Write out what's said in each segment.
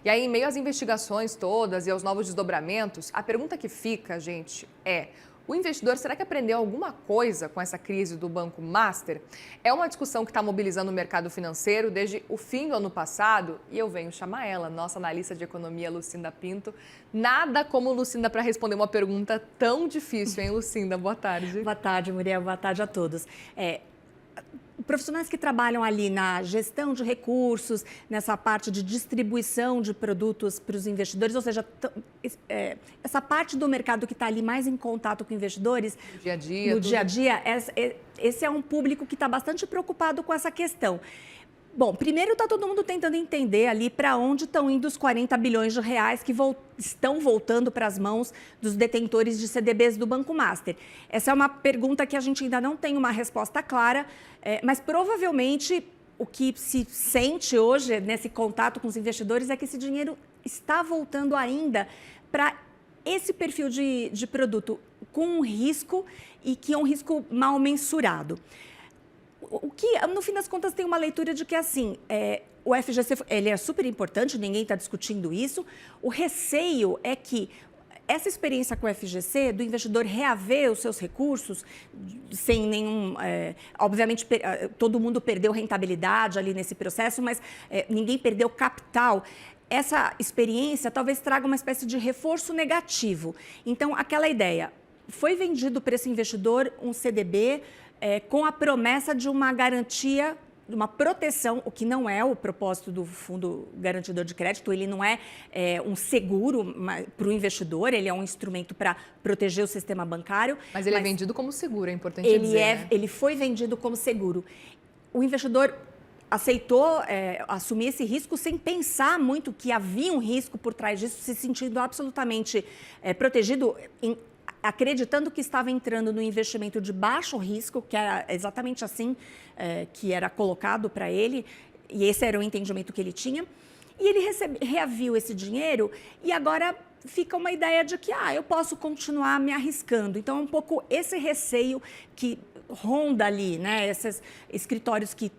E aí, em meio às investigações todas e aos novos desdobramentos, a pergunta que fica, gente, é: o investidor, será que aprendeu alguma coisa com essa crise do Banco Master? É uma discussão que está mobilizando o mercado financeiro desde o fim do ano passado e eu venho chamar ela, nossa analista de economia, Lucinda Pinto. Nada como Lucinda para responder uma pergunta tão difícil, hein, Lucinda? Boa tarde. Boa tarde, Muriel. Boa tarde a todos. Profissionais que trabalham ali na gestão de recursos, nessa parte de distribuição de produtos para os investidores, ou seja, essa parte do mercado que está ali mais em contato com investidores, no dia a dia, esse é um público que está bastante preocupado com essa questão. Bom, primeiro está todo mundo tentando entender ali para onde estão indo os 40 bilhões de reais que estão voltando para as mãos dos detentores de CDBs do Banco Master. Essa é uma pergunta que a gente ainda não tem uma resposta clara, mas provavelmente o que se sente hoje nesse contato com os investidores é que esse dinheiro está voltando ainda para esse perfil de produto com um risco e que é um risco mal mensurado. O que, no fim das contas, tem uma leitura de que, assim, o FGC ele é super importante, ninguém está discutindo isso. O receio é que essa experiência com o FGC, do investidor reaver os seus recursos, sem nenhum... obviamente, todo mundo perdeu rentabilidade ali nesse processo, mas ninguém perdeu capital. Essa experiência talvez traga uma espécie de reforço negativo. Então, aquela ideia, foi vendido para esse investidor um CDB... com a promessa de uma garantia, de uma proteção, o que não é o propósito do Fundo Garantidor de Crédito, ele não é um seguro para o investidor, ele é um instrumento para proteger o sistema bancário. Mas ele é vendido como seguro, é importante dizer, né? Ele foi vendido como seguro. O investidor aceitou assumir esse risco sem pensar muito que havia um risco por trás disso, se sentindo absolutamente protegido acreditando que estava entrando no investimento de baixo risco, que era exatamente assim que era colocado para ele, e esse era o entendimento que ele tinha. E ele reaviu esse dinheiro e agora fica uma ideia de que eu posso continuar me arriscando. Então, é um pouco esse receio que ronda ali, né? Esses escritórios que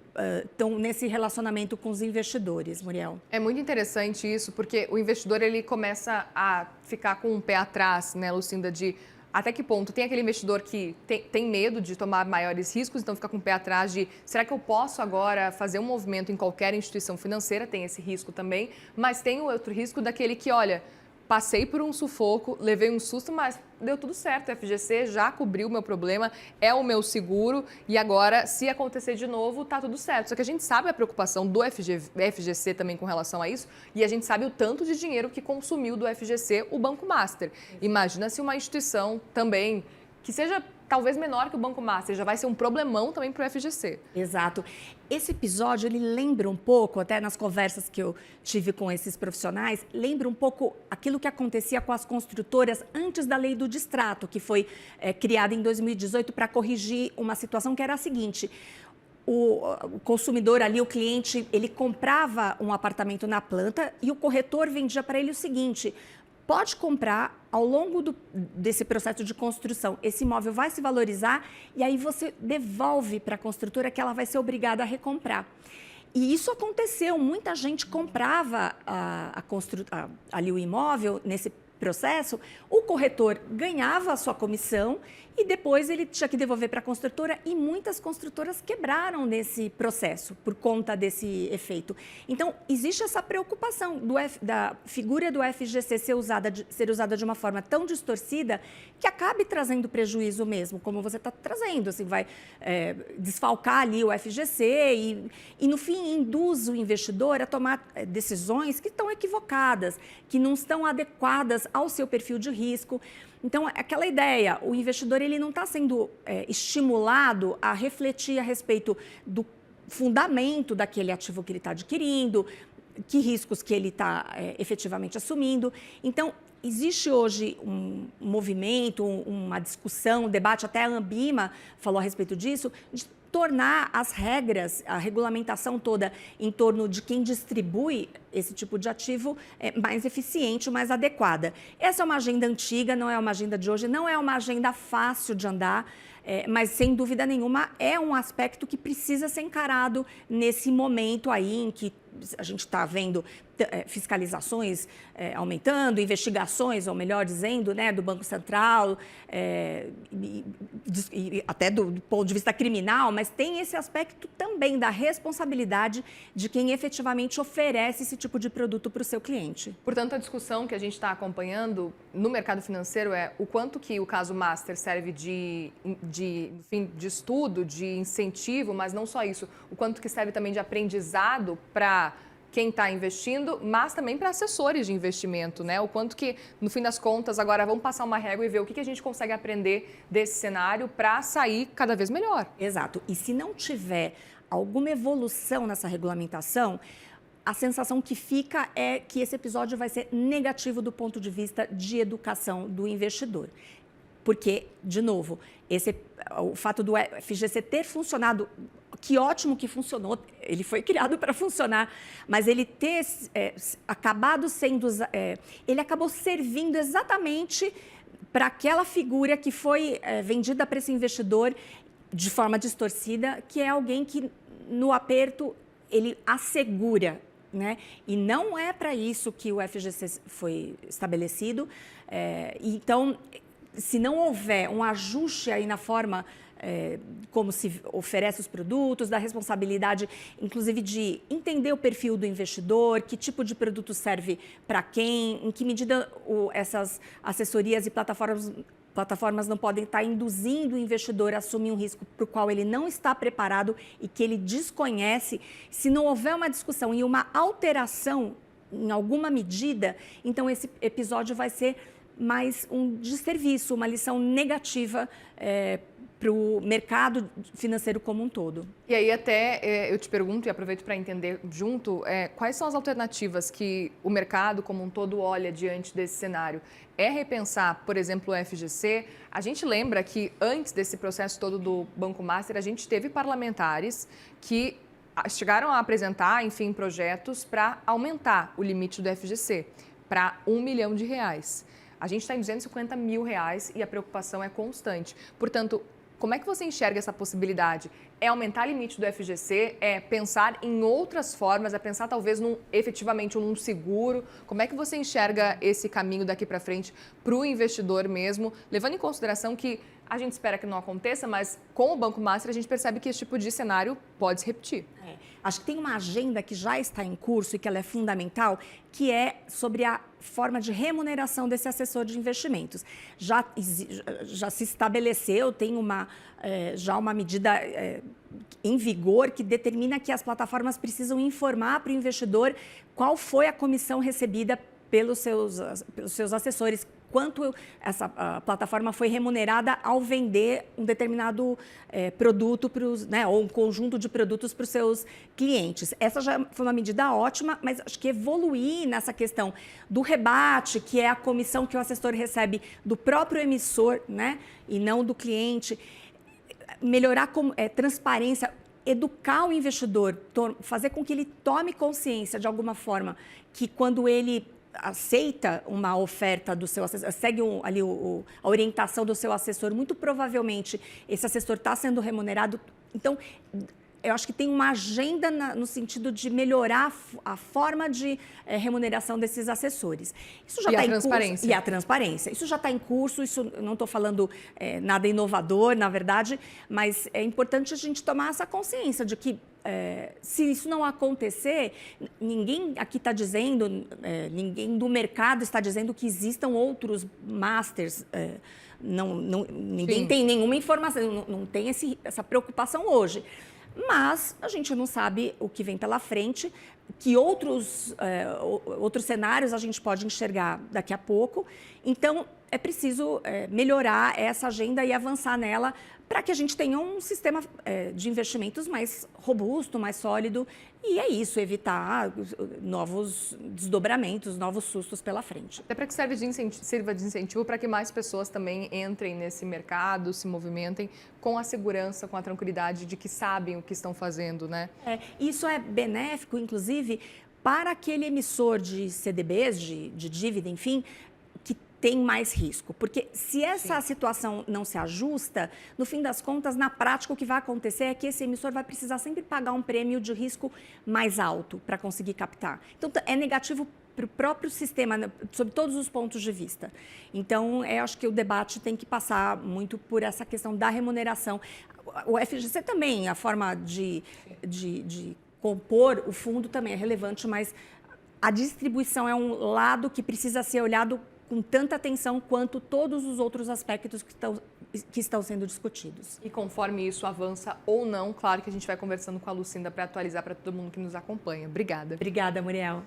estão nesse relacionamento com os investidores, Muriel. É muito interessante isso, porque o investidor ele começa a ficar com um pé atrás, né, Lucinda, de até que ponto tem aquele investidor que tem medo de tomar maiores riscos, então fica com o pé atrás de será que eu posso agora fazer um movimento em qualquer instituição financeira, tem esse risco também, mas tem o outro risco daquele que, olha, passei por um sufoco, levei um susto, mas deu tudo certo. O FGC já cobriu o meu problema, é o meu seguro e agora, se acontecer de novo, tá tudo certo. Só que a gente sabe a preocupação do FGC também com relação a isso e a gente sabe o tanto de dinheiro que consumiu do FGC o Banco Master. Imagina se uma instituição também que seja talvez menor que o Banco Master, já vai ser um problemão também para o FGC. Exato. Esse episódio, ele lembra um pouco, até nas conversas que eu tive com esses profissionais, lembra um pouco aquilo que acontecia com as construtoras antes da lei do distrato, que foi criada em 2018 para corrigir uma situação que era a seguinte: o consumidor ali, o cliente, ele comprava um apartamento na planta e o corretor vendia para ele o seguinte: pode comprar, ao longo desse processo de construção, esse imóvel vai se valorizar e aí você devolve para a construtora que ela vai ser obrigada a recomprar. E isso aconteceu, muita gente comprava ali o imóvel nesse processo, o corretor ganhava a sua comissão e depois ele tinha que devolver para a construtora e muitas construtoras quebraram nesse processo por conta desse efeito. Então, existe essa preocupação da figura do FGC ser usada de uma forma tão distorcida que acabe trazendo prejuízo mesmo, como você está trazendo, assim, vai desfalcar ali o FGC e, no fim, induz o investidor a tomar decisões que estão equivocadas, que não estão adequadas ao seu perfil de risco. Então, aquela ideia, o investidor ele não está sendo estimulado a refletir a respeito do fundamento daquele ativo que ele está adquirindo, que riscos que ele está efetivamente assumindo. Então, existe hoje um movimento, uma discussão, um debate, até a Ambima falou a respeito disso, de tornar as regras, a regulamentação toda em torno de quem distribui esse tipo de ativo mais eficiente, mais adequada. Essa é uma agenda antiga, não é uma agenda de hoje, não é uma agenda fácil de andar, mas sem dúvida nenhuma é um aspecto que precisa ser encarado nesse momento aí em que a gente está vendo fiscalizações aumentando, investigações, ou melhor dizendo, né, do Banco Central, e até do ponto de vista criminal, mas tem esse aspecto também da responsabilidade de quem efetivamente oferece esse tipo de produto para o seu cliente. Portanto, a discussão que a gente está acompanhando no mercado financeiro é o quanto que o caso Master serve de estudo, de incentivo, mas não só isso, o quanto que serve também de aprendizado para quem está investindo, mas também para assessores de investimento, né? O quanto que, no fim das contas, agora vamos passar uma régua e ver o que a gente consegue aprender desse cenário para sair cada vez melhor. Exato. E se não tiver alguma evolução nessa regulamentação, a sensação que fica é que esse episódio vai ser negativo do ponto de vista de educação do investidor. Porque, de novo, o fato do FGC ter funcionado, que ótimo que funcionou, ele foi criado para funcionar, mas ele ter acabado sendo, ele acabou servindo exatamente para aquela figura que foi vendida para esse investidor de forma distorcida, que é alguém que, no aperto, ele assegura, né? E não é para isso que o FGC foi estabelecido. Então, se não houver um ajuste aí na forma como se oferece os produtos, da responsabilidade, inclusive, de entender o perfil do investidor, que tipo de produto serve para quem, em que medida essas assessorias e plataformas não podem estar induzindo o investidor a assumir um risco para o qual ele não está preparado e que ele desconhece. Se não houver uma discussão e uma alteração em alguma medida, então esse episódio vai ser mais um desserviço, uma lição negativa para o mercado financeiro como um todo. E aí até eu te pergunto e aproveito para entender junto, quais são as alternativas que o mercado como um todo olha diante desse cenário? É repensar, por exemplo, o FGC? A gente lembra que antes desse processo todo do Banco Master, a gente teve parlamentares que chegaram a apresentar, enfim, projetos para aumentar o limite do FGC para R$1 milhão. A gente está em R$250 mil e a preocupação é constante. Portanto, como é que você enxerga essa possibilidade? É aumentar o limite do FGC? É pensar em outras formas? É pensar talvez efetivamente num seguro? Como é que você enxerga esse caminho daqui para frente para o investidor mesmo? Levando em consideração que a gente espera que não aconteça, mas com o Banco Master a gente percebe que esse tipo de cenário pode se repetir. Acho que tem uma agenda que já está em curso e que ela é fundamental, que é sobre a forma de remuneração desse assessor de investimentos. Já se estabeleceu, tem já uma medida em vigor que determina que as plataformas precisam informar para o investidor qual foi a comissão recebida pelos seus assessores, quanto a plataforma foi remunerada ao vender um determinado produto ou um conjunto de produtos para os seus clientes. Essa já foi uma medida ótima, mas acho que evoluir nessa questão do rebate, que é a comissão que o assessor recebe do próprio emissor, né, e não do cliente, melhorar transparência, educar o investidor, fazer com que ele tome consciência de alguma forma que quando ele aceita uma oferta do seu assessor, segue a orientação do seu assessor, muito provavelmente esse assessor está sendo remunerado. Então, eu acho que tem uma agenda no sentido de melhorar a forma de remuneração desses assessores. Isso já está em curso. E a transparência. Isso já está em curso, isso eu não estou falando nada inovador, na verdade, mas é importante a gente tomar essa consciência de que se isso não acontecer, ninguém aqui está dizendo, ninguém do mercado está dizendo que existam outros masters. Ninguém tem nenhuma informação, não tem essa preocupação hoje. Mas a gente não sabe o que vem pela frente, que outros cenários a gente pode enxergar daqui a pouco. Então, é preciso melhorar essa agenda e avançar nela para que a gente tenha um sistema de investimentos mais robusto, mais sólido. E é isso, evitar novos desdobramentos, novos sustos pela frente. Até para que sirva de incentivo para que mais pessoas também entrem nesse mercado, se movimentem com a segurança, com a tranquilidade de que sabem o que estão fazendo, né? Isso é benéfico, inclusive, para aquele emissor de CDBs, de dívida, enfim, que tem mais risco. Porque se essa situação não se ajusta, no fim das contas, na prática, o que vai acontecer é que esse emissor vai precisar sempre pagar um prêmio de risco mais alto para conseguir captar. Então, é negativo para o próprio sistema, sob todos os pontos de vista. Então, eu acho que o debate tem que passar muito por essa questão da remuneração. O FGC também, a forma de compor o fundo também é relevante, mas a distribuição é um lado que precisa ser olhado com tanta atenção quanto todos os outros aspectos que estão sendo discutidos. E conforme isso avança ou não, claro que a gente vai conversando com a Lucinda para atualizar para todo mundo que nos acompanha. Obrigada. Obrigada, Muriel.